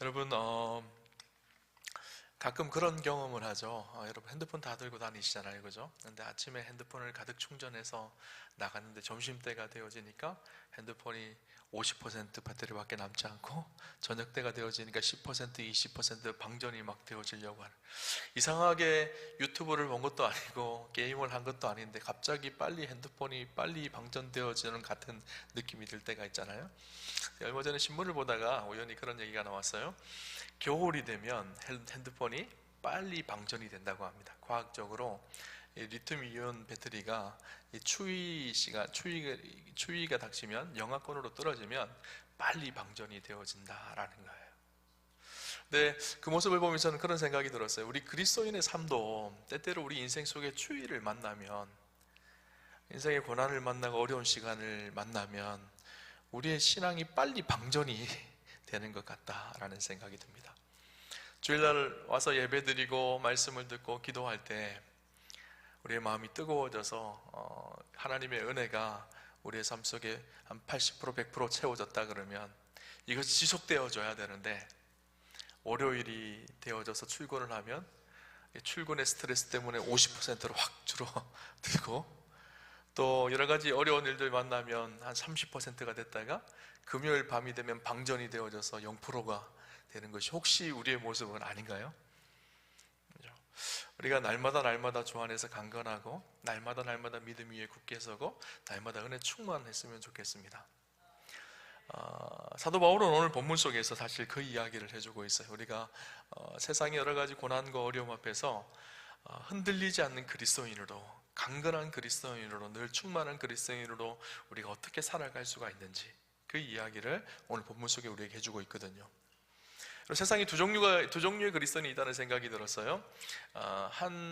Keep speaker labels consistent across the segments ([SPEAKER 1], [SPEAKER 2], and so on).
[SPEAKER 1] 여러분, 가끔 그런 경험을 하죠. 여러분 핸드폰 다 들고 다니시잖아요, 그죠? 근데 아침에 핸드폰을 가득 충전해서 나갔는데 점심때가 되어지니까 핸드폰이 50% 배터리밖에 남지 않고 저녁 때가 되어지니까 10%, 20% 방전이 막 되어지려고 하는, 이상하게 유튜브를 본 것도 아니고 게임을 한 것도 아닌데 갑자기 빨리 핸드폰이 빨리 방전되어지는 같은 느낌이 들 때가 있잖아요. 얼마 전에 신문을 보다가 우연히 그런 얘기가 나왔어요. 겨울이 되면 핸드폰이 빨리 방전이 된다고 합니다. 과학적으로 리튬이온 배터리가 추위가 닥치면 영하권으로 떨어지면 빨리 방전이 되어진다라는 거예요. 근데 그 모습을 보면서는 그런 생각이 들었어요. 우리 그리스도인의 삶도 때때로 우리 인생 속에 추위를 만나면, 인생의 고난을 만나고 어려운 시간을 만나면 우리의 신앙이 빨리 방전이 되는 것 같다라는 생각이 듭니다. 주일날 와서 예배드리고 말씀을 듣고 기도할 때 우리의 마음이 뜨거워져서 하나님의 은혜가 우리의 삶 속에 한 80%, 100% 채워졌다 그러면 이것이 지속되어져야 되는데, 월요일이 되어져서 출근을 하면 출근의 스트레스 때문에 50%로 확 줄어들고, 또 여러 가지 어려운 일들 만나면 한 30%가 됐다가 금요일 밤이 되면 방전이 되어져서 0%가 되는 것이 혹시 우리의 모습은 아닌가요? 우리가 날마다 주 안에서 강건하고 날마다 믿음 위에 굳게 서고 날마다 은혜 충만했으면 좋겠습니다. 사도 바울은 오늘 본문 속에서 사실 그 이야기를 해주고 있어요. 우리가 세상의 여러 가지 고난과 어려움 앞에서 흔들리지 않는 그리스도인으로, 강건한 그리스도인으로, 늘 충만한 그리스도인으로 우리가 어떻게 살아갈 수가 있는지, 그 이야기를 오늘 본문 속에 우리에게 해주고 있거든요. 세상에 두 종류의 그리스도인이 있다는 생각이 들었어요.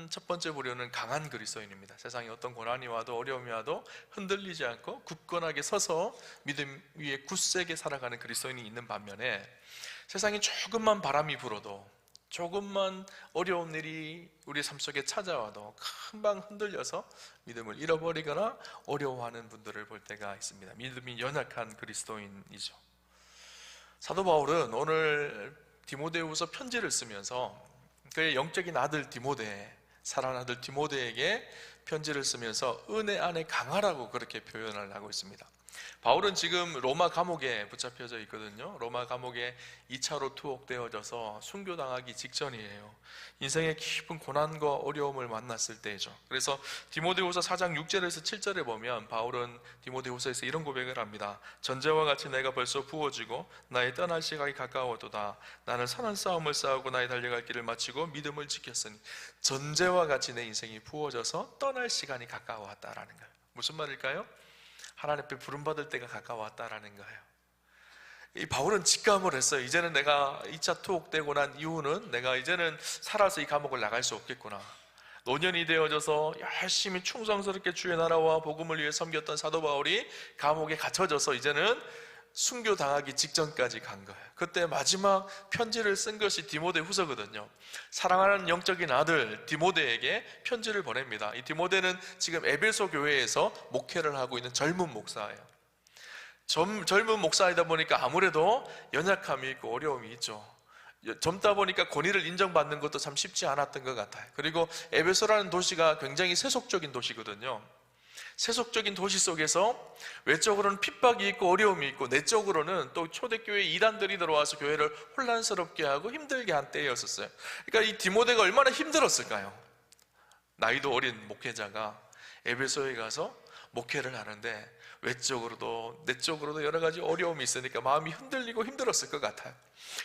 [SPEAKER 1] 첫 번째 부류는 강한 그리스도인입니다. 세상에 어떤 고난이 와도 어려움이 와도 흔들리지 않고 굳건하게 서서 믿음 위에 굳세게 살아가는 그리스도인이 있는 반면에, 세상에 조금만 바람이 불어도, 조금만 어려운 일이 우리 삶 속에 찾아와도 금방 흔들려서 믿음을 잃어버리거나 어려워하는 분들을 볼 때가 있습니다. 믿음이 연약한 그리스도인이죠. 사도 바울은 오늘 디모데후서 편지를 쓰면서 그의 영적인 아들 디모데, 사랑하는 아들 디모데에게 편지를 쓰면서 은혜 안에 강하라고 그렇게 표현을 하고 있습니다. 바울은 지금 로마 감옥에 붙잡혀져 있거든요. 로마 감옥에 2차로 투옥되어져서 순교당하기 직전이에요. 인생의 깊은 고난과 어려움을 만났을 때죠. 그래서 디모데후서 4장 6절에서 7절에 보면 바울은 디모데후서에서 이런 고백을 합니다. 전제와 같이 내가 벌써 부어지고 나의 떠날 시간이 가까워도다. 나는 선한 싸움을 싸우고 나의 달려갈 길을 마치고 믿음을 지켰으니. 전제와 같이 내 인생이 부어져서 떠날 시간이 가까워왔다라는 거예요. 무슨 말일까요? 하나님 앞에 부름받을 때가 가까웠다라는 거예요. 이 바울은 직감을 했어요. 이제는 내가 2차 투옥되고 난 이후는 내가 이제는 살아서 이 감옥을 나갈 수 없겠구나. 노년이 되어져서 열심히 충성스럽게 주의 나라와 복음을 위해 섬겼던 사도 바울이 감옥에 갇혀져서 이제는 순교당하기 직전까지 간 거예요. 그때 마지막 편지를 쓴 것이 디모데후서거든요. 사랑하는 영적인 아들 디모데에게 편지를 보냅니다. 이 디모데는 지금 에베소 교회에서 목회를 하고 있는 젊은 목사예요. 젊은 목사이다 보니까 아무래도 연약함이 있고 어려움이 있죠. 젊다 보니까 권위를 인정받는 것도 참 쉽지 않았던 것 같아요. 그리고 에베소라는 도시가 굉장히 세속적인 도시거든요. 세속적인 도시 속에서 외적으로는 핍박이 있고 어려움이 있고, 내적으로는 또 초대교회 이단들이 들어와서 교회를 혼란스럽게 하고 힘들게 한 때였었어요. 그러니까 이 디모데가 얼마나 힘들었을까요? 나이도 어린 목회자가 에베소에 가서 목회를 하는데 외적으로도 내적으로도 여러 가지 어려움이 있으니까 마음이 흔들리고 힘들었을 것 같아요.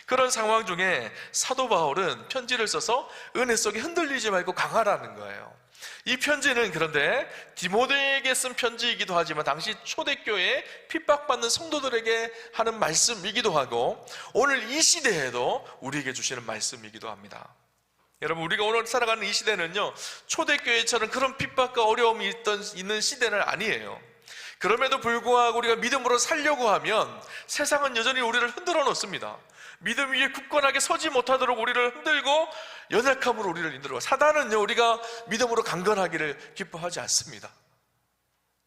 [SPEAKER 1] 그런 상황 중에 사도 바울은 편지를 써서 은혜 속에 흔들리지 말고 강하라는 거예요. 이 편지는 그런데 디모데에게 쓴 편지이기도 하지만 당시 초대교회에 핍박받는 성도들에게 하는 말씀이기도 하고, 오늘 이 시대에도 우리에게 주시는 말씀이기도 합니다. 여러분, 우리가 오늘 살아가는 이 시대는요, 초대교회처럼 그런 핍박과 어려움이 있는 시대는 아니에요. 그럼에도 불구하고 우리가 믿음으로 살려고 하면 세상은 여전히 우리를 흔들어 놓습니다. 믿음 위에 굳건하게 서지 못하도록 우리를 흔들고 연약함으로 우리를 인도하고, 사단은요, 우리가 믿음으로 강건하기를 기뻐하지 않습니다.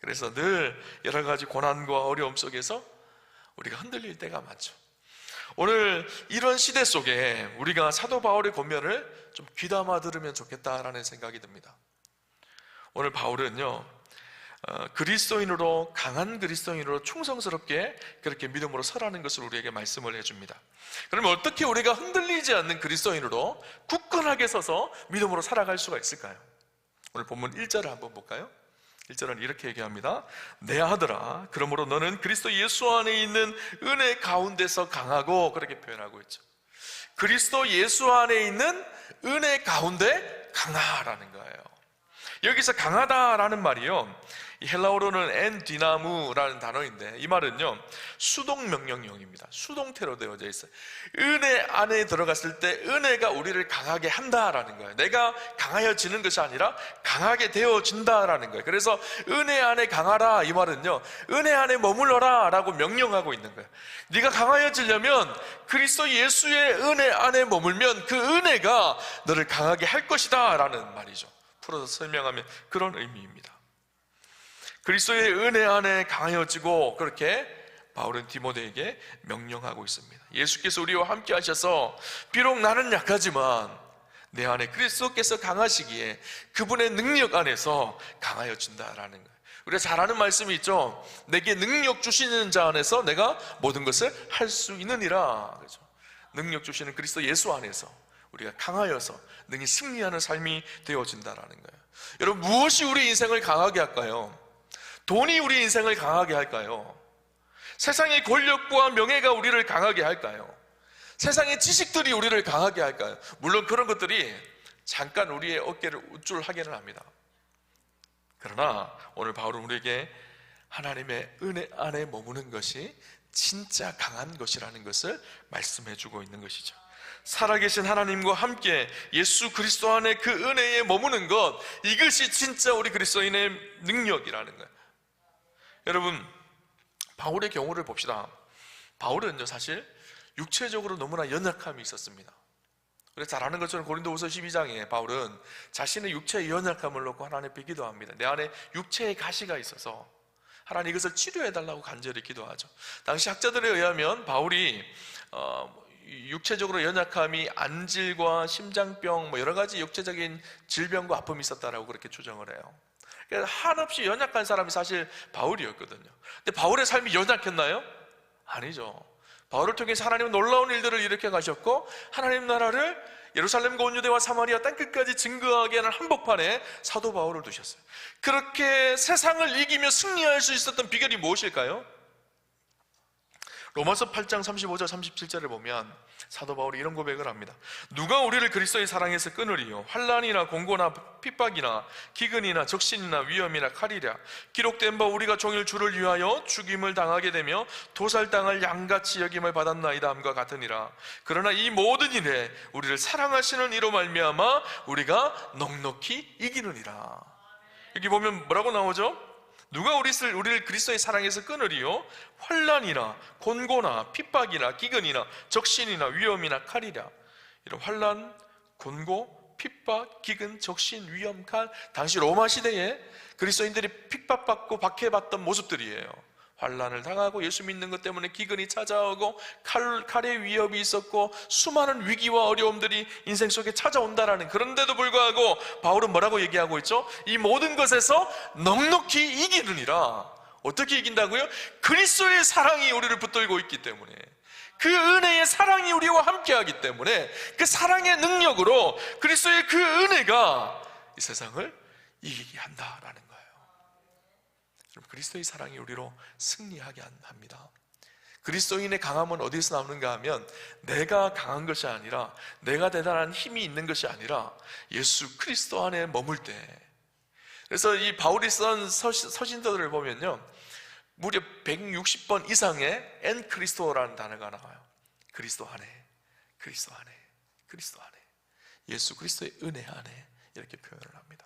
[SPEAKER 1] 그래서 늘 여러 가지 고난과 어려움 속에서 우리가 흔들릴 때가 많죠. 오늘 이런 시대 속에 우리가 사도 바울의 권면을 좀 귀담아 들으면 좋겠다라는 생각이 듭니다. 오늘 바울은요, 그리스도인으로, 강한 그리스도인으로 충성스럽게 그렇게 믿음으로 서라는 것을 우리에게 말씀을 해줍니다. 그러면 어떻게 우리가 흔들리지 않는 그리스도인으로 굳건하게 서서 믿음으로 살아갈 수가 있을까요? 오늘 본문 1절을 한번 볼까요? 1절은 이렇게 얘기합니다. 내 아들아, 그러므로 너는 그리스도 예수 안에 있는 은혜 가운데서 강하고, 그렇게 표현하고 있죠. 그리스도 예수 안에 있는 은혜 가운데 강하라는 거예요. 여기서 강하다라는 말이요, 이 헬라어로는 엔디나무라는 단어인데, 이 말은요 수동 명령형입니다. 수동태로 되어져 있어요. 은혜 안에 들어갔을 때 은혜가 우리를 강하게 한다라는 거예요. 내가 강하여지는 것이 아니라 강하게 되어진다라는 거예요. 그래서 은혜 안에 강하라, 이 말은요 은혜 안에 머물러라 라고 명령하고 있는 거예요. 네가 강하여지려면 그리스도 예수의 은혜 안에 머물면 그 은혜가 너를 강하게 할 것이다 라는 말이죠. 풀어서 설명하면 그런 의미입니다. 그리스도의 은혜 안에 강하여지고, 그렇게 바울은 디모데에게 명령하고 있습니다. 예수께서 우리와 함께 하셔서 비록 나는 약하지만 내 안에 그리스도께서 강하시기에 그분의 능력 안에서 강하여진다라는 거예요. 우리가 잘 아는 말씀이 있죠. 내게 능력 주시는 자 안에서 내가 모든 것을 할 수 있느니라. 그렇죠? 능력 주시는 그리스도 예수 안에서 우리가 강하여서 능히 승리하는 삶이 되어진다라는 거예요. 여러분, 무엇이 우리 인생을 강하게 할까요? 돈이 우리 인생을 강하게 할까요? 세상의 권력과 명예가 우리를 강하게 할까요? 세상의 지식들이 우리를 강하게 할까요? 물론 그런 것들이 잠깐 우리의 어깨를 우쭐하게는 합니다. 그러나 오늘 바울은 우리에게 하나님의 은혜 안에 머무는 것이 진짜 강한 것이라는 것을 말씀해 주고 있는 것이죠. 살아계신 하나님과 함께 예수 그리스도 안에 그 은혜에 머무는 것, 이것이 진짜 우리 그리스도인의 능력이라는 거예요. 여러분, 바울의 경우를 봅시다. 바울은요 사실 육체적으로 너무나 연약함이 있었습니다. 그래서 잘 아는 것처럼 고린도후서 12장에 바울은 자신의 육체의 연약함을 놓고 하나님 앞에 기도합니다. 내 안에 육체의 가시가 있어서 하나님 이것을 치료해달라고 간절히 기도하죠. 당시 학자들에 의하면 바울이 육체적으로 연약함이 안질과 심장병, 여러 가지 육체적인 질병과 아픔이 있었다라고 그렇게 추정을 해요. 그래서 한없이 연약한 사람이 사실 바울이었거든요. 근데 바울의 삶이 연약했나요? 아니죠. 바울을 통해서 하나님은 놀라운 일들을 일으켜 가셨고, 하나님 나라를 예루살렘과 온 유대와 사마리아 땅끝까지 증거하게 하는 한복판에 사도 바울을 두셨어요. 그렇게 세상을 이기며 승리할 수 있었던 비결이 무엇일까요? 로마서 8장 35절 37절을 보면 사도 바울이 이런 고백을 합니다. 누가 우리를 그리스도의 사랑에서 끊으리요? 환난이나 공고나 핍박이나 기근이나 적신이나 위험이나 칼이랴. 기록된 바 우리가 종일 주를 위하여 죽임을 당하게 되며 도살당할 양같이 여김을 받았나이다 함과 같으니라. 그러나 이 모든 일에 우리를 사랑하시는 이로 말미암아 우리가 넉넉히 이기느니라. 여기 보면 뭐라고 나오죠? 누가 우리를 그리스도의 사랑에서 끊으리요? 환난이나 곤고나 핍박이나 기근이나 적신이나 위험이나 칼이라. 이런 환난, 곤고, 핍박, 기근, 적신, 위험, 칼, 당시 로마 시대에 그리스도인들이 핍박받고 박해받던 모습들이에요. 환난을 당하고 예수 믿는 것 때문에 기근이 찾아오고 칼의 위협이 있었고 수많은 위기와 어려움들이 인생 속에 찾아온다라는, 그런데도 불구하고 바울은 뭐라고 얘기하고 있죠? 이 모든 것에서 넉넉히 이기느니라. 어떻게 이긴다고요? 그리스도의 사랑이 우리를 붙들고 있기 때문에, 그 은혜의 사랑이 우리와 함께하기 때문에 그 사랑의 능력으로 그리스도의 그 은혜가 이 세상을 이기게 한다라는 거예요. 그리스도의 사랑이 우리로 승리하게 합니다. 그리스도인의 강함은 어디서 나오는가 하면 내가 강한 것이 아니라, 내가 대단한 힘이 있는 것이 아니라 예수 그리스도 안에 머물 때. 그래서 이 바울이 쓴 서신서들을 보면요, 무려 160번 이상의 엔 크리스토라는 단어가 나와요. 그리스도 안에, 그리스도 안에, 그리스도 안에, 예수 그리스도의 은혜 안에, 이렇게 표현을 합니다.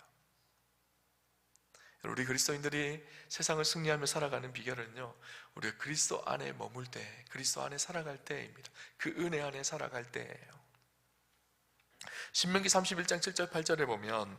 [SPEAKER 1] 우리 그리스도인들이 세상을 승리하며 살아가는 비결은요, 우리가 그리스도 안에 머물 때, 그리스도 안에 살아갈 때입니다. 그 은혜 안에 살아갈 때예요. 신명기 31장 7절 8절에 보면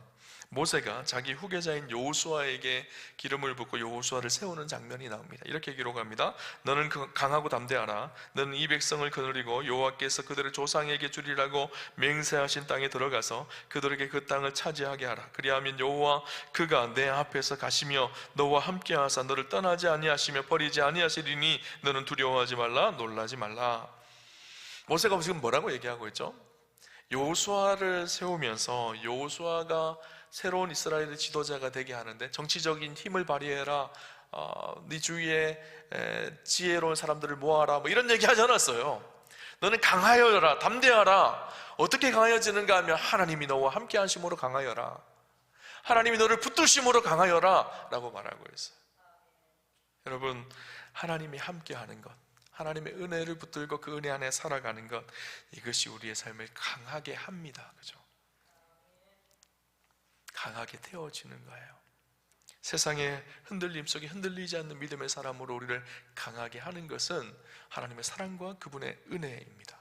[SPEAKER 1] 모세가 자기 후계자인 여호수아에게 기름을 붓고 여호수아를 세우는 장면이 나옵니다. 이렇게 기록합니다. 너는 강하고 담대하라. 너는 이 백성을 거느리고 여호와께서 그들의 조상에게 주리라고 맹세하신 땅에 들어가서 그들에게 그 땅을 차지하게 하라. 그리하면 여호와 그가 내 앞에서 가시며 너와 함께하사 너를 떠나지 아니하시며 버리지 아니하시리니 너는 두려워하지 말라, 놀라지 말라. 모세가 지금 뭐라고 얘기하고 있죠? 여호수아를 세우면서 여호수아가 새로운 이스라엘의 지도자가 되게 하는데 정치적인 힘을 발휘해라, 네 주위에 지혜로운 사람들을 모아라, 뭐 이런 얘기 하지 않았어요. 너는 강하여라, 담대하라. 어떻게 강하여지는가 하면 하나님이 너와 함께 하심으로 강하여라, 하나님이 너를 붙드심으로 강하여라 라고 말하고 있어요. 여러분, 하나님이 함께 하는 것, 하나님의 은혜를 붙들고 그 은혜 안에 살아가는 것, 이것이 우리의 삶을 강하게 합니다. 그죠? 강하게 태워지는 거예요. 세상의 흔들림 속에 흔들리지 않는 믿음의 사람으로 우리를 강하게 하는 것은 하나님의 사랑과 그분의 은혜입니다.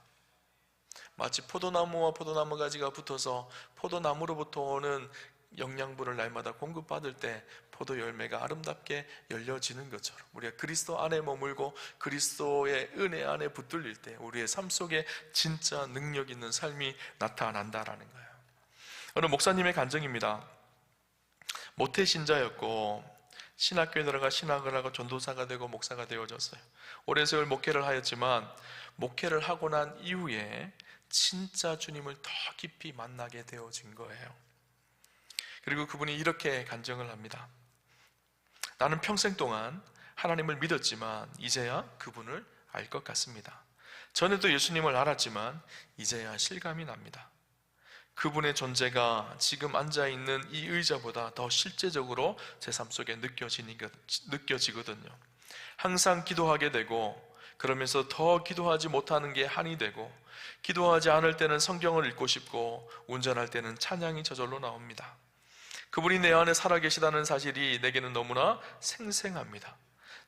[SPEAKER 1] 마치 포도나무와 포도나무 가지가 붙어서 포도나무로부터 오는 영양분을 날마다 공급받을 때 포도 열매가 아름답게 열려지는 것처럼 우리가 그리스도 안에 머물고 그리스도의 은혜 안에 붙들릴 때 우리의 삶 속에 진짜 능력 있는 삶이 나타난다라는 거예요. 어느 목사님의 간증입니다. 모태 신자였고 신학교에 들어가 신학을 하고 전도사가 되고 목사가 되어졌어요. 오랜 세월 목회를 하였지만 목회를 하고 난 이후에 진짜 주님을 더 깊이 만나게 되어진 거예요. 그리고 그분이 이렇게 간증을 합니다. 나는 평생 동안 하나님을 믿었지만 이제야 그분을 알 것 같습니다. 전에도 예수님을 알았지만 이제야 실감이 납니다. 그분의 존재가 지금 앉아있는 이 의자보다 더 실제적으로 제 삶 속에 느껴지거든요. 항상 기도하게 되고 그러면서 더 기도하지 못하는 게 한이 되고 기도하지 않을 때는 성경을 읽고 싶고 운전할 때는 찬양이 저절로 나옵니다. 그분이 내 안에 살아계시다는 사실이 내게는 너무나 생생합니다.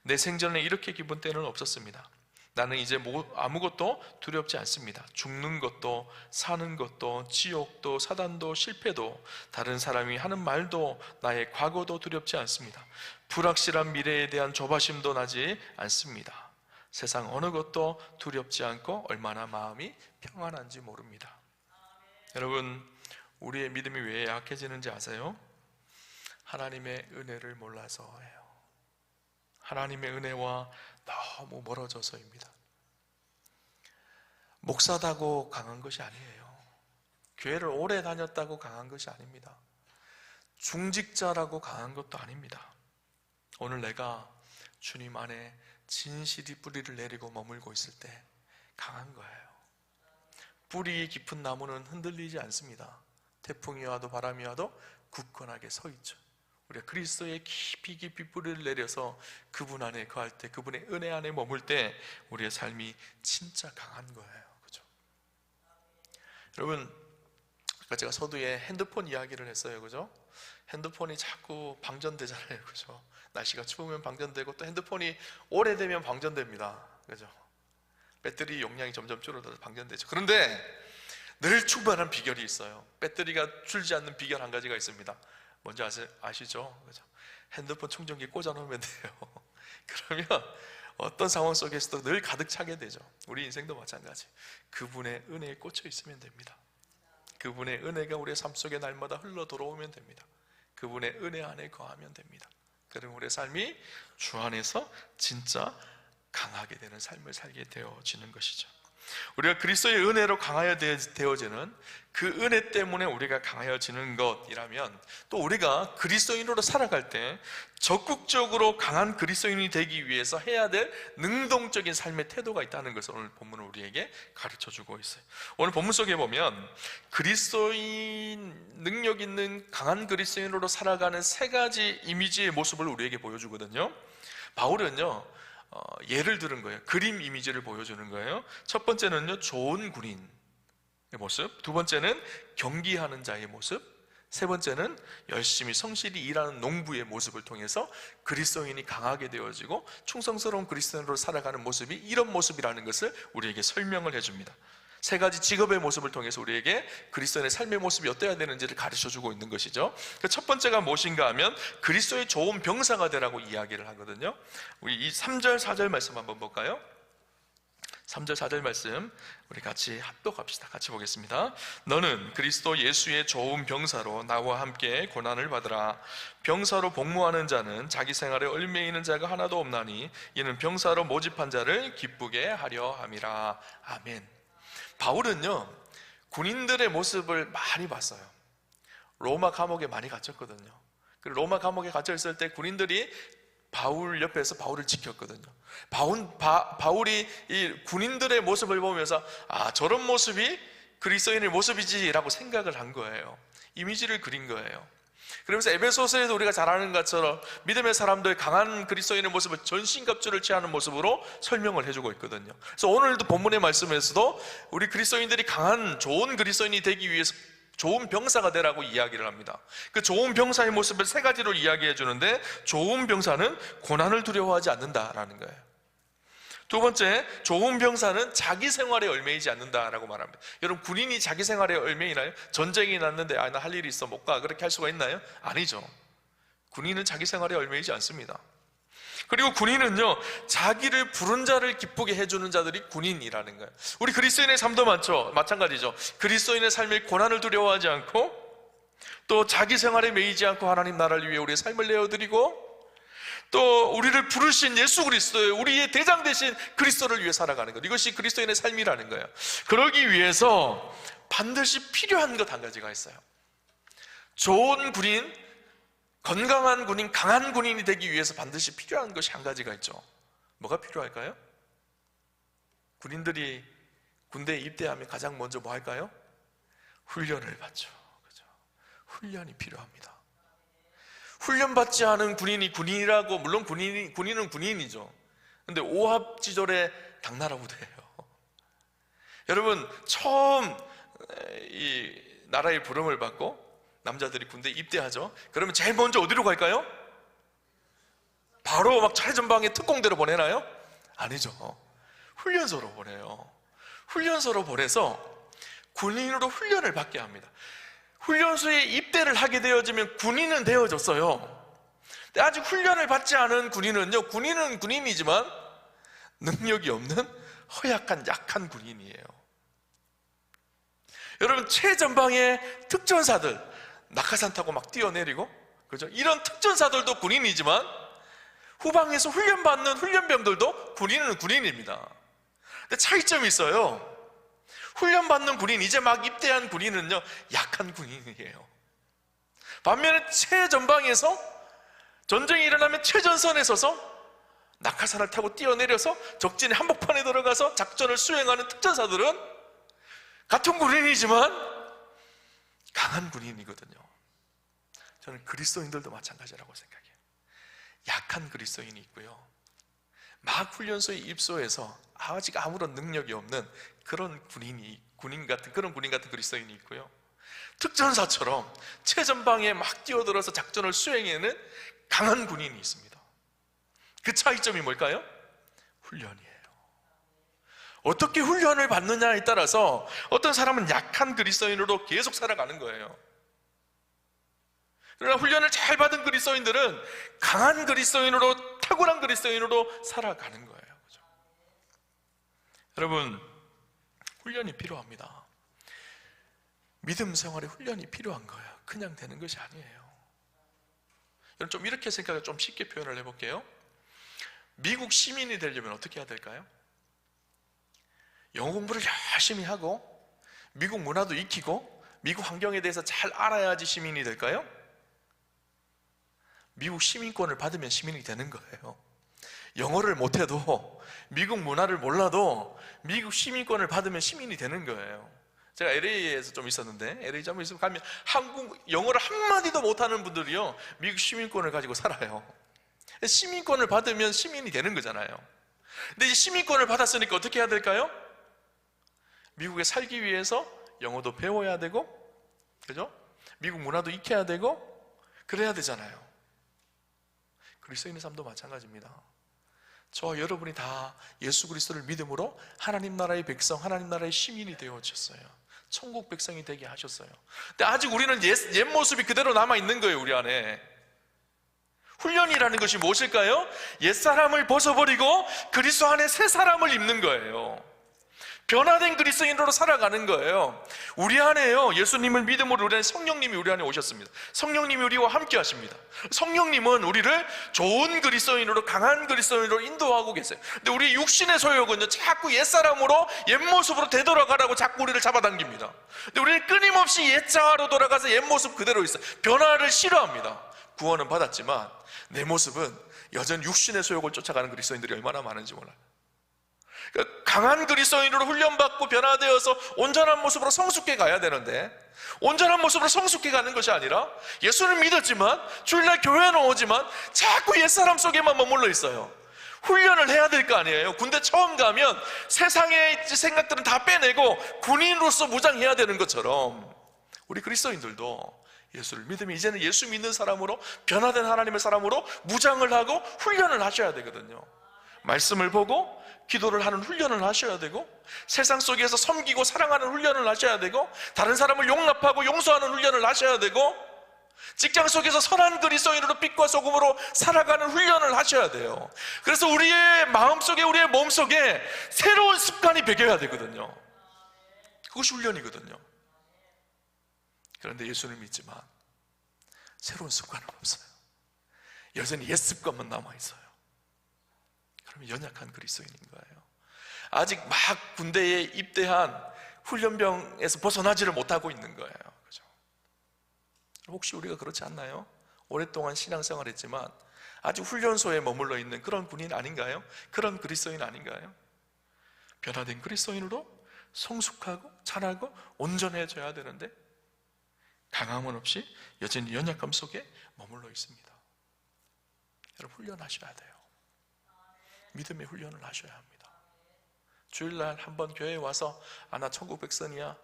[SPEAKER 1] 내 생전에 이렇게 기쁜 때는 없었습니다. 나는 이제 아무것도 두렵지 않습니다. 죽는 것도 사는 것도 지옥도 사단도 실패도 다른 사람이 하는 말도 나의 과거도 두렵지 않습니다. 불확실한 미래에 대한 조바심도 나지 않습니다. 세상 어느 것도 두렵지 않고 얼마나 마음이 평안한지 모릅니다. 여러분, 우리의 믿음이 왜 약해지는지 아세요? 하나님의 은혜를 몰라서예요. 하나님의 은혜와 너무 멀어져서입니다. 목사다고 강한 것이 아니에요. 교회를 오래 다녔다고 강한 것이 아닙니다. 중직자라고 강한 것도 아닙니다. 오늘 내가 주님 안에 진실이 뿌리를 내리고 머물고 있을 때 강한 거예요. 뿌리 깊은 나무는 흔들리지 않습니다. 태풍이 와도 바람이 와도 굳건하게 서 있죠. 우리가 그리스도의 깊이 뿌리를 내려서 그분 안에 거할 때, 그분의 은혜 안에 머물 때 우리의 삶이 진짜 강한 거예요. 그죠? 여러분, 아까 제가 서두에 핸드폰 이야기를 했어요. 그죠? 핸드폰이 자꾸 방전되잖아요. 그죠? 날씨가 추우면 방전되고 또 핸드폰이 오래되면 방전됩니다. 그죠? 배터리 용량이 점점 줄어들어서 방전되죠. 그런데 늘 충분한 비결이 있어요. 배터리가 줄지 않는 비결 한 가지가 있습니다. 뭔지 아시죠? 그죠? 핸드폰 충전기 꽂아놓으면 돼요. 그러면 어떤 상황 속에서도 늘 가득 차게 되죠. 우리 인생도 마찬가지. 그분의 은혜에 꽂혀 있으면 됩니다. 그분의 은혜가 우리의 삶 속에 날마다 흘러 들어오면 됩니다. 그분의 은혜 안에 거하면 됩니다. 그러면 우리의 삶이 주 안에서 진짜 강하게 되는 삶을 살게 되어지는 것이죠. 우리가 그리스도의 은혜로 강하여 되어지는 그 은혜 때문에 우리가 강하여지는 것이라면 또 우리가 그리스도인으로 살아갈 때 적극적으로 강한 그리스도인이 되기 위해서 해야 될 능동적인 삶의 태도가 있다는 것을 오늘 본문은 우리에게 가르쳐주고 있어요. 오늘 본문 속에 보면 그리스도인, 능력 있는 강한 그리스도인으로 살아가는 세 가지 이미지의 모습을 우리에게 보여주거든요. 바울은요, 예를 들은 거예요. 그림 이미지를 보여주는 거예요. 첫 번째는요, 좋은 군인의 모습. 두 번째는 경기하는 자의 모습. 세 번째는 열심히 성실히 일하는 농부의 모습을 통해서 그리스도인이 강하게 되어지고 충성스러운 그리스도인으로 살아가는 모습이 이런 모습이라는 것을 우리에게 설명을 해줍니다. 세 가지 직업의 모습을 통해서 우리에게 그리스도인의 삶의 모습이 어때야 되는지를 가르쳐주고 있는 것이죠. 첫 번째가 무엇인가 하면 그리스도의 좋은 병사가 되라고 이야기를 하거든요. 우리 이 3절 4절 말씀 한번 볼까요? 3절 4절 말씀 우리 같이 합독합시다. 같이 보겠습니다. 너는 그리스도 예수의 좋은 병사로 나와 함께 고난을 받으라. 병사로 복무하는 자는 자기 생활에 얽매이는 자가 하나도 없나니 이는 병사로 모집한 자를 기쁘게 하려 함이라. 아멘. 바울은요, 군인들의 모습을 많이 봤어요. 로마 감옥에 많이 갇혔거든요. 로마 감옥에 갇혀 있을 때 군인들이 바울 옆에서 바울을 지켰거든요. 바울이 이 군인들의 모습을 보면서 저런 모습이 그리스도인의 모습이지라고 생각을 한 거예요. 이미지를 그린 거예요. 그러면서 에베소서에도 우리가 잘 아는 것처럼 믿음의 사람들 강한 그리스도인의 모습을 전신갑주를 취하는 모습으로 설명을 해주고 있거든요. 그래서 오늘도 본문의 말씀에서도 우리 그리스도인들이 강한 좋은 그리스도인이 되기 위해서 좋은 병사가 되라고 이야기를 합니다. 그 좋은 병사의 모습을 세 가지로 이야기해 주는데, 좋은 병사는 고난을 두려워하지 않는다라는 거예요. 두 번째, 좋은 병사는 자기 생활에 얽매이지 않는다라고 말합니다. 여러분, 군인이 자기 생활에 얽매이나요? 전쟁이 났는데 나 할 일이 있어 못 가, 그렇게 할 수가 있나요? 아니죠. 군인은 자기 생활에 얽매이지 않습니다. 그리고 군인은요, 자기를 부른 자를 기쁘게 해주는 자들이 군인이라는 거예요. 우리 그리스도인의 삶도 마찬가지죠. 그리스도인의 삶이 고난을 두려워하지 않고, 또 자기 생활에 매이지 않고 하나님 나라를 위해 우리의 삶을 내어드리고, 또 우리를 부르신 예수 그리스도의 우리의 대장 되신 그리스도를 위해 살아가는 것, 이것이 그리스도인의 삶이라는 거예요. 그러기 위해서 반드시 필요한 것 한 가지가 있어요. 좋은 군인, 건강한 군인, 강한 군인이 되기 위해서 반드시 필요한 것이 한 가지가 있죠. 뭐가 필요할까요? 군인들이 군대에 입대하면 가장 먼저 뭐 할까요? 훈련을 받죠. 그죠? 훈련이 필요합니다. 훈련받지 않은 군인이 군인이라고, 물론 군인은 군인이죠. 근데 오합지졸의 당나라 부대예요. 여러분, 처음 이 나라의 부름을 받고 남자들이 군대에 입대하죠. 그러면 제일 먼저 어디로 갈까요? 바로 막 차례전방에 특공대로 보내나요? 아니죠. 훈련소로 보내요. 훈련소로 보내서 군인으로 훈련을 받게 합니다. 훈련소에 입대를 하게 되어지면 군인은 되어졌어요. 근데 아직 훈련을 받지 않은 군인은요, 군인은 군인이지만 능력이 없는 허약한 약한 군인이에요. 여러분, 최전방의 특전사들, 낙하산 타고 막 뛰어내리고, 그죠? 이런 특전사들도 군인이지만 후방에서 훈련받는 훈련병들도 군인은 군인입니다. 근데 차이점이 있어요. 훈련받는 군인, 이제 막 입대한 군인은요, 약한 군인이에요. 반면에 최전방에서 전쟁이 일어나면 최전선에 서서 낙하산을 타고 뛰어내려서 적진의 한복판에 들어가서 작전을 수행하는 특전사들은 같은 군인이지만 강한 군인이거든요. 저는 그리스도인들도 마찬가지라고 생각해요. 약한 그리스도인이 있고요, 막 훈련소에 입소해서 아직 아무런 능력이 없는 그런 군인 같은 그리스도인이 있고요, 특전사처럼 최전방에 막 뛰어들어서 작전을 수행해내는 강한 군인이 있습니다. 그 차이점이 뭘까요? 훈련이에요. 어떻게 훈련을 받느냐에 따라서 어떤 사람은 약한 그리스도인으로 계속 살아가는 거예요. 그러나 훈련을 잘 받은 그리스도인들은 강한 그리스도인으로, 탁월한 그리스도인으로 살아가는 거예요. 그렇죠? 여러분, 훈련이 필요합니다. 믿음 생활에 훈련이 필요한 거예요. 그냥 되는 것이 아니에요. 여러분, 좀 이렇게 생각을 좀 쉽게 표현을 해볼게요. 미국 시민이 되려면 어떻게 해야 될까요? 영어 공부를 열심히 하고 미국 문화도 익히고 미국 환경에 대해서 잘 알아야지 시민이 될까요? 미국 시민권을 받으면 시민이 되는 거예요. 영어를 못해도, 미국 문화를 몰라도 미국 시민권을 받으면 시민이 되는 거예요. 제가 LA에서 좀 있었는데, LA 좀 있으면 가면 영어를 한마디도 못하는 분들이요, 미국 시민권을 가지고 살아요. 시민권을 받으면 시민이 되는 거잖아요. 근데 이 시민권을 받았으니까 어떻게 해야 될까요? 미국에 살기 위해서 영어도 배워야 되고, 그죠? 미국 문화도 익혀야 되고, 그래야 되잖아요. 그리스도인의 삶도 마찬가지입니다. 저와 여러분이 다 예수 그리스도를 믿음으로 하나님 나라의 백성, 하나님 나라의 시민이 되어졌어요. 천국 백성이 되게 하셨어요. 근데 아직 우리는 옛 모습이 그대로 남아있는 거예요. 우리 안에. 훈련이라는 것이 무엇일까요? 옛사람을 벗어버리고 그리스도 안에 새 사람을 입는 거예요. 변화된 그리스도인으로 살아가는 거예요. 우리 안에요, 예수님을 믿음으로 우리 안에 성령님이 우리 안에 오셨습니다. 성령님이 우리와 함께 하십니다. 성령님은 우리를 좋은 그리스도인으로, 강한 그리스도인으로 인도하고 계세요. 근데 우리 육신의 소욕은요, 자꾸 옛사람으로, 옛모습으로 되돌아가라고 자꾸 우리를 잡아당깁니다. 근데 우리는 끊임없이 옛자아로 돌아가서 옛모습 그대로 있어요. 변화를 싫어합니다. 구원은 받았지만 내 모습은 여전히 육신의 소욕을 쫓아가는 그리스도인들이 얼마나 많은지 몰라요. 그러니까 강한 그리스도인으로 훈련받고 변화되어서 온전한 모습으로 성숙해 가야 되는데, 온전한 모습으로 성숙해 가는 것이 아니라 예수를 믿었지만 주일날 교회는 오지만 자꾸 옛사람 속에만 머물러 있어요. 훈련을 해야 될 거 아니에요. 군대 처음 가면 세상의 생각들은 다 빼내고 군인으로서 무장해야 되는 것처럼 우리 그리스도인들도 예수를 믿으면 이제는 예수 믿는 사람으로, 변화된 하나님의 사람으로 무장을 하고 훈련을 하셔야 되거든요. 말씀을 보고 기도를 하는 훈련을 하셔야 되고, 세상 속에서 섬기고 사랑하는 훈련을 하셔야 되고, 다른 사람을 용납하고 용서하는 훈련을 하셔야 되고, 직장 속에서 선한 그리스도인으로 빛과 소금으로 살아가는 훈련을 하셔야 돼요. 그래서 우리의 마음속에, 우리의 몸속에 새로운 습관이 배겨야 되거든요. 그것이 훈련이거든요. 그런데 예수를 믿지만 새로운 습관은 없어요. 여전히 옛 습관만 남아있어요. 그러면 연약한 그리스도인인 거예요. 아직 막 군대에 입대한 훈련병에서 벗어나지를 못하고 있는 거예요. 그죠? 혹시 우리가 그렇지 않나요? 오랫동안 신앙생활 했지만 아직 훈련소에 머물러 있는 그런 군인 아닌가요? 그런 그리스도인 아닌가요? 변화된 그리스도인으로 성숙하고 잘하고 온전해져야 되는데 강함은 없이 여전히 연약함 속에 머물러 있습니다. 여러분, 훈련하셔야 돼요. 믿음의 훈련을 하셔야 합니다. 주일날 한번 교회에 와서 나 천국 백성이야,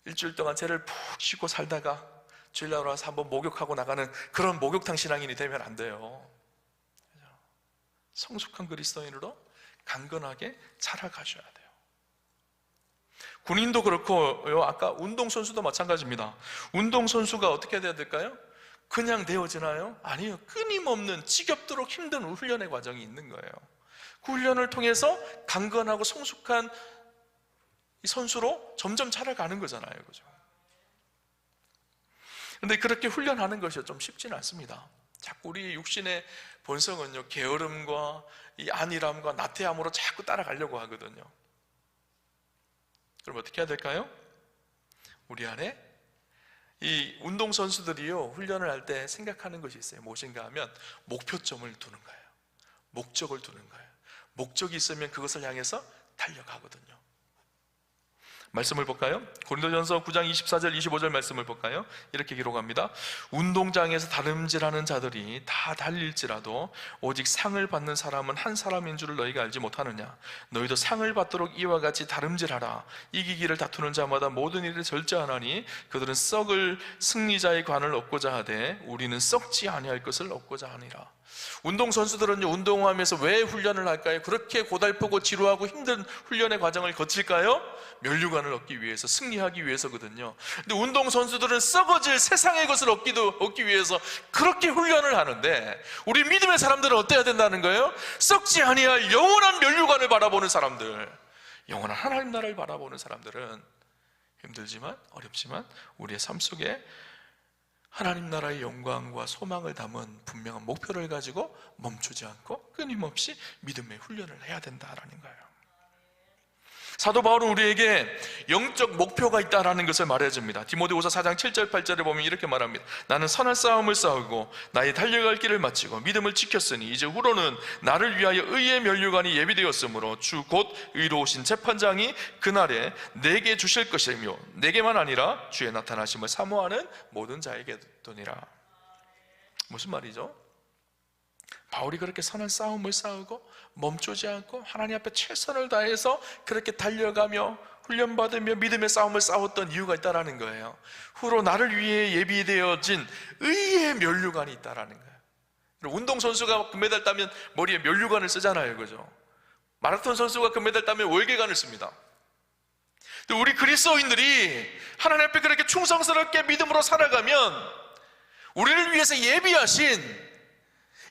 [SPEAKER 1] 일주일 동안 죄를 푹 씻고 살다가 주일날 와서 한번 목욕하고 나가는 그런 목욕탕 신앙인이 되면 안 돼요. 성숙한 그리스도인으로 강건하게 자라가셔야 돼요. 군인도 그렇고요, 아까 운동선수도 마찬가지입니다. 운동선수가 어떻게 돼야 될까요? 그냥 되어지나요? 아니요. 끊임없는 지겹도록 힘든 훈련의 과정이 있는 거예요. 그 훈련을 통해서 강건하고 성숙한 선수로 점점 자라가는 거잖아요. 그죠? 그런데 그렇게 훈련하는 것이 좀 쉽지는 않습니다. 자꾸 우리 육신의 본성은요, 게으름과 이 안일함과 나태함으로 자꾸 따라가려고 하거든요. 그럼 어떻게 해야 될까요? 우리 안에 이 운동선수들이요, 훈련을 할 때 생각하는 것이 있어요. 무엇인가 하면 목표점을 두는 거예요. 목적을 두는 거예요. 목적이 있으면 그것을 향해서 달려가거든요. 말씀을 볼까요? 고린도전서 9장 24절 25절 말씀을 볼까요? 이렇게 기록합니다. 운동장에서 다름질하는 자들이 다 달릴지라도 오직 상을 받는 사람은 한 사람인 줄을 너희가 알지 못하느냐? 너희도 상을 받도록 이와 같이 다름질하라. 이기기를 다투는 자마다 모든 일을 절제하나니 그들은 썩을 승리자의 관을 얻고자 하되 우리는 썩지 아니할 것을 얻고자 하니라. 운동선수들은요, 운동하면서 왜 훈련을 할까요? 그렇게 고달프고 지루하고 힘든 훈련의 과정을 거칠까요? 면류관을 얻기 위해서, 승리하기 위해서거든요. 근데 운동선수들은 썩어질 세상의 것을 얻기 위해서 그렇게 훈련을 하는데, 우리 믿음의 사람들은 어때야 된다는 거예요? 썩지 아니할 영원한 면류관을 바라보는 사람들, 영원한 하나님 나라를 바라보는 사람들은 힘들지만 어렵지만 우리의 삶 속에 하나님 나라의 영광과 소망을 담은 분명한 목표를 가지고 멈추지 않고 끊임없이 믿음의 훈련을 해야 된다라는 거예요. 사도 바울은 우리에게 영적 목표가 있다라는 것을 말해줍니다. 디모데후서 4장 7절 8절에 보면 이렇게 말합니다. 나는 선한 싸움을 싸우고 나의 달려갈 길을 마치고 믿음을 지켰으니 이제 후로는 나를 위하여 의의 면류관이 예비되었으므로 주 곧 의로우신 재판장이 그날에 내게 주실 것이며 내게만 아니라 주의 나타나심을 사모하는 모든 자에게 도니라. 무슨 말이죠? 바울이 그렇게 선한 싸움을 싸우고 멈추지 않고 하나님 앞에 최선을 다해서 그렇게 달려가며 훈련받으며 믿음의 싸움을 싸웠던 이유가 있다는 거예요. 후로 나를 위해 예비되어진 의의 면류관이 있다는 거예요. 운동선수가 금메달 따면 머리에 면류관을 쓰잖아요, 그죠? 마라톤 선수가 금메달 따면 월계관을 씁니다. 우리 그리스도인들이 하나님 앞에 그렇게 충성스럽게 믿음으로 살아가면 우리를 위해서 예비하신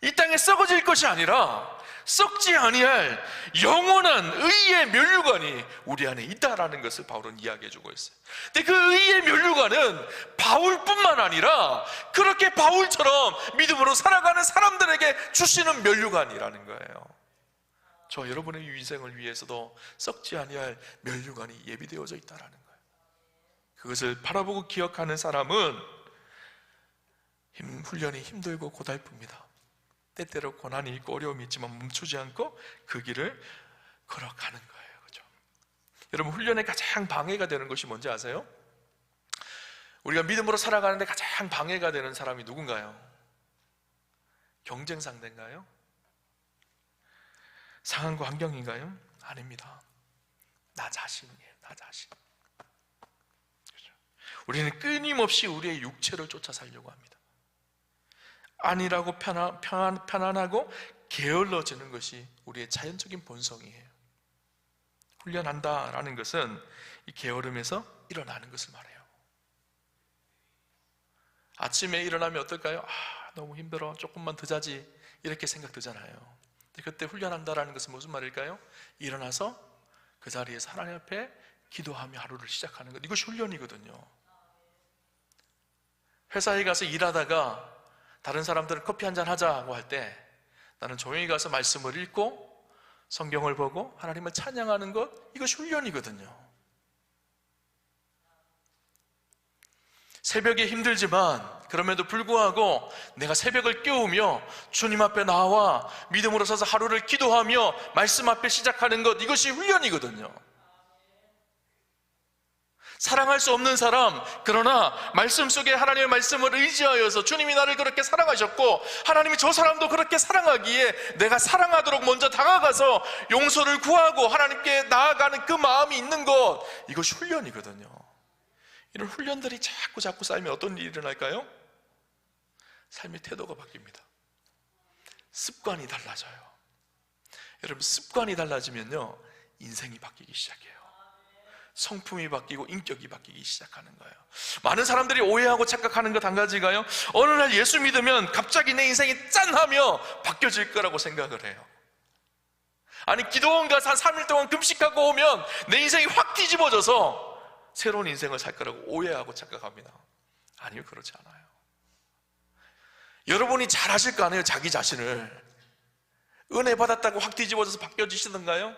[SPEAKER 1] 이 땅에 썩어질 것이 아니라 썩지 아니할 영원한 의의 면류관이 우리 안에 있다라는 것을 바울은 이야기해 주고 있어요. 근데 그 의의 면류관은 바울뿐만 아니라 그렇게 바울처럼 믿음으로 살아가는 사람들에게 주시는 면류관이라는 거예요. 저 여러분의 인생을 위해서도 썩지 아니할 면류관이 예비되어져 있다라는 거예요. 그것을 바라보고 기억하는 사람은 훈련이 힘들고 고달픕니다. 때때로 고난이 있고 어려움이 있지만 멈추지 않고 그 길을 걸어가는 거예요. 그죠? 여러분, 훈련에 가장 방해가 되는 것이 뭔지 아세요? 우리가 믿음으로 살아가는데 가장 방해가 되는 사람이 누군가요? 경쟁 상대인가요? 상황과 환경인가요? 아닙니다. 나 자신이에요. 나 자신. 그죠? 우리는 끊임없이 우리의 육체를 쫓아 살려고 합니다. 안일하고 편안하고 게을러지는 것이 우리의 자연적인 본성이에요. 훈련한다라는 것은 이 게으름에서 일어나는 것을 말해요. 아침에 일어나면 어떨까요? 너무 힘들어, 조금만 더 자지, 이렇게 생각되잖아요. 근데 그때 훈련한다라는 것은 무슨 말일까요? 일어나서 그 자리에서 하나님 앞에 기도하며 하루를 시작하는 것, 이것이 훈련이거든요. 회사에 가서 일하다가 다른 사람들은 커피 한잔 하자고 할 때 나는 조용히 가서 말씀을 읽고 성경을 보고 하나님을 찬양하는 것, 이것이 훈련이거든요. 새벽에 힘들지만 그럼에도 불구하고 내가 새벽을 깨우며 주님 앞에 나와 믿음으로 서서 하루를 기도하며 말씀 앞에 시작하는 것, 이것이 훈련이거든요. 사랑할 수 없는 사람, 그러나 말씀 속에 하나님의 말씀을 의지하여서 주님이 나를 그렇게 사랑하셨고 하나님이 저 사람도 그렇게 사랑하기에 내가 사랑하도록 먼저 다가가서 용서를 구하고 하나님께 나아가는 그 마음이 있는 것, 이것이 훈련이거든요. 이런 훈련들이 자꾸 쌓이면 어떤 일이 일어날까요? 삶의 태도가 바뀝니다. 습관이 달라져요. 여러분, 습관이 달라지면요 인생이 바뀌기 시작해요. 성품이 바뀌고 인격이 바뀌기 시작하는 거예요. 많은 사람들이 오해하고 착각하는 것 한 가지가요, 어느 날 예수 믿으면 갑자기 내 인생이 짠하며 바뀌어질 거라고 생각을 해요. 아니, 기도원 가서 한 3일 동안 금식하고 오면 내 인생이 확 뒤집어져서 새로운 인생을 살 거라고 오해하고 착각합니다. 아니요, 그렇지 않아요. 여러분이 잘 하실 거 아니에요? 자기 자신을 은혜 받았다고 확 뒤집어져서 바뀌어지시던가요?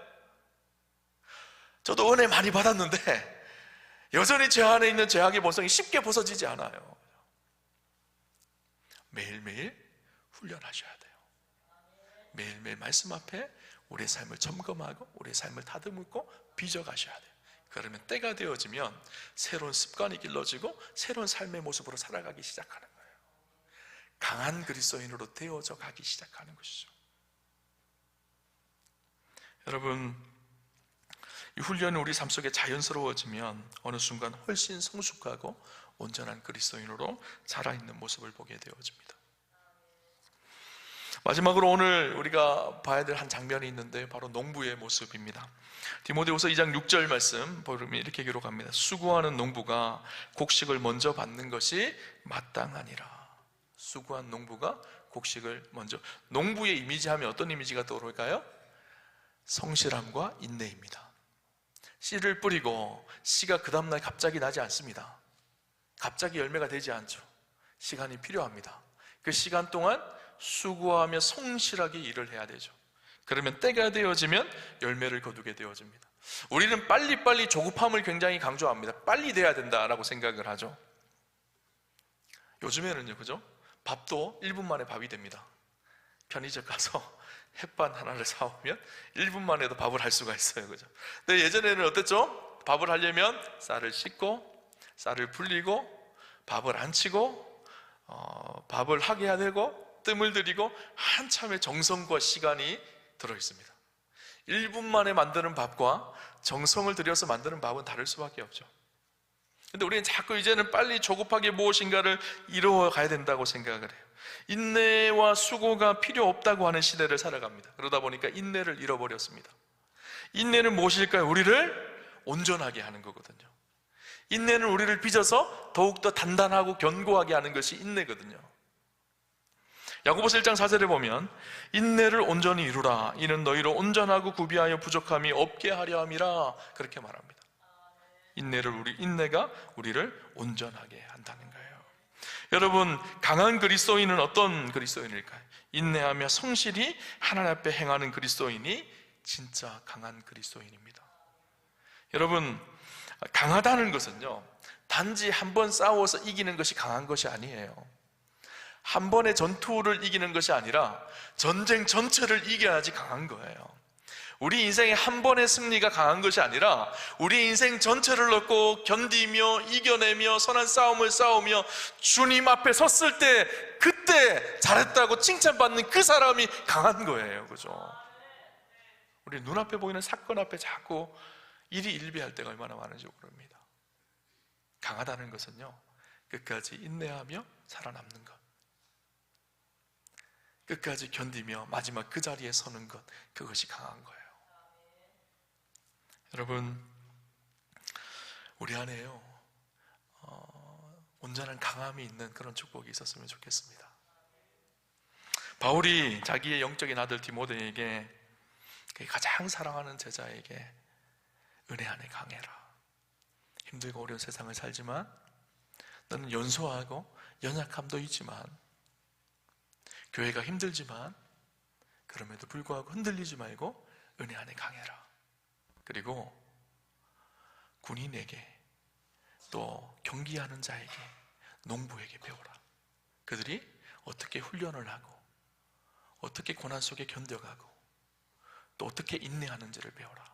[SPEAKER 1] 저도 은혜 많이 받았는데 여전히 제 안에 있는 죄악의 본성이 쉽게 벗어지지 않아요. 매일매일 훈련하셔야 돼요. 매일매일 말씀 앞에 우리의 삶을 점검하고 우리의 삶을 다듬고 빚어가셔야 돼요. 그러면 때가 되어지면 새로운 습관이 길러지고 새로운 삶의 모습으로 살아가기 시작하는 거예요. 강한 그리스도인으로 되어져 가기 시작하는 것이죠. 여러분, 이 훈련이 우리 삶 속에 자연스러워지면 어느 순간 훨씬 성숙하고 온전한 그리스도인으로 살아있는 모습을 보게 되어집니다. 마지막으로 오늘 우리가 봐야 될 한 장면이 있는데 바로 농부의 모습입니다. 디모데후서 2장 6절 말씀 보면 이렇게 기록합니다. 수고하는 농부가 곡식을 먼저 받는 것이 마땅하니라. 수고한 농부가 곡식을 먼저. 농부의 이미지하면 어떤 이미지가 떠오를까요? 성실함과 인내입니다. 씨를 뿌리고 씨가 그 다음날 갑자기 나지 않습니다. 갑자기 열매가 되지 않죠. 시간이 필요합니다. 그 시간 동안 수고하며 성실하게 일을 해야 되죠. 그러면 때가 되어지면 열매를 거두게 되어집니다. 우리는 빨리빨리 조급함을 굉장히 강조합니다. 빨리 돼야 된다라고 생각을 하죠. 요즘에는요, 그죠? 밥도 1분 만에 밥이 됩니다. 편의점 가서 햇반 하나를 사오면 1분 만에도 밥을 할 수가 있어요, 그죠? 근데 예전에는 어땠죠? 밥을 하려면 쌀을 씻고 쌀을 불리고 밥을 안 치고 밥을 하게 해야 되고 뜸을 들이고 한참의 정성과 시간이 들어있습니다. 1분 만에 만드는 밥과 정성을 들여서 만드는 밥은 다를 수밖에 없죠. 근데 우리는 자꾸 이제는 빨리 조급하게 무엇인가를 이루어 가야 된다고 생각을 해요. 인내와 수고가 필요 없다고 하는 시대를 살아갑니다. 그러다 보니까 인내를 잃어버렸습니다. 인내는 무엇일까요? 우리를 온전하게 하는 거거든요. 인내는 우리를 빚어서 더욱더 단단하고 견고하게 하는 것이 인내거든요. 야고보서 1장 4절에 보면 인내를 온전히 이루라. 이는 너희로 온전하고 구비하여 부족함이 없게 하려 함이라. 그렇게 말합니다. 인내가 우리를 온전하게 한다는 거예요. 여러분, 강한 그리스도인은 어떤 그리스도인일까요? 인내하며 성실히 하나님 앞에 행하는 그리스도인이 진짜 강한 그리스도인입니다. 여러분, 강하다는 것은요, 단지 한 번 싸워서 이기는 것이 강한 것이 아니에요. 한 번의 전투를 이기는 것이 아니라 전쟁 전체를 이겨야지 강한 거예요. 우리 인생의 한 번의 승리가 강한 것이 아니라 우리 인생 전체를 놓고 견디며 이겨내며 선한 싸움을 싸우며 주님 앞에 섰을 때 그때 잘했다고 칭찬받는 그 사람이 강한 거예요. 그죠? 우리 눈앞에 보이는 사건 앞에 자꾸 일이 일비할 때가 얼마나 많은지 모릅니다. 강하다는 것은요, 끝까지 인내하며 살아남는 것, 끝까지 견디며 마지막 그 자리에 서는 것, 그것이 강한 거예요. 여러분, 우리 안에요, 온전한 강함이 있는 그런 축복이 있었으면 좋겠습니다. 바울이 자기의 영적인 아들 디모데에게, 가장 사랑하는 제자에게 은혜 안에 강해라. 힘들고 어려운 세상을 살지만 너는 연소하고 연약함도 있지만, 교회가 힘들지만 그럼에도 불구하고 흔들리지 말고 은혜 안에 강해라. 그리고 군인에게, 또 경기하는 자에게, 농부에게 배우라. 그들이 어떻게 훈련을 하고 어떻게 고난 속에 견뎌가고 또 어떻게 인내하는지를 배워라.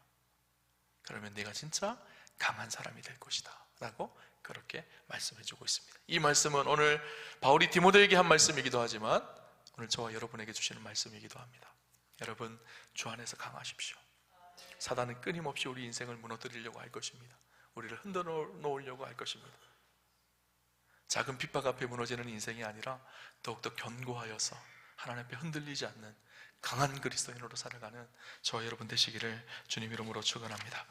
[SPEAKER 1] 그러면 내가 진짜 강한 사람이 될 것이다 라고 그렇게 말씀해주고 있습니다. 이 말씀은 오늘 바울이 디모데에게 한 말씀이기도 하지만 오늘 저와 여러분에게 주시는 말씀이기도 합니다. 여러분, 주 안에서 강하십시오. 사단은 끊임없이 우리 인생을 무너뜨리려고 할 것입니다. 우리를 흔들어 놓으려고 할 것입니다. 작은 핍박 앞에 무너지는 인생이 아니라 더욱더 견고하여서 하나님 앞에 흔들리지 않는 강한 그리스도인으로 살아가는 저와 여러분 되시기를 주님 이름으로 축원합니다.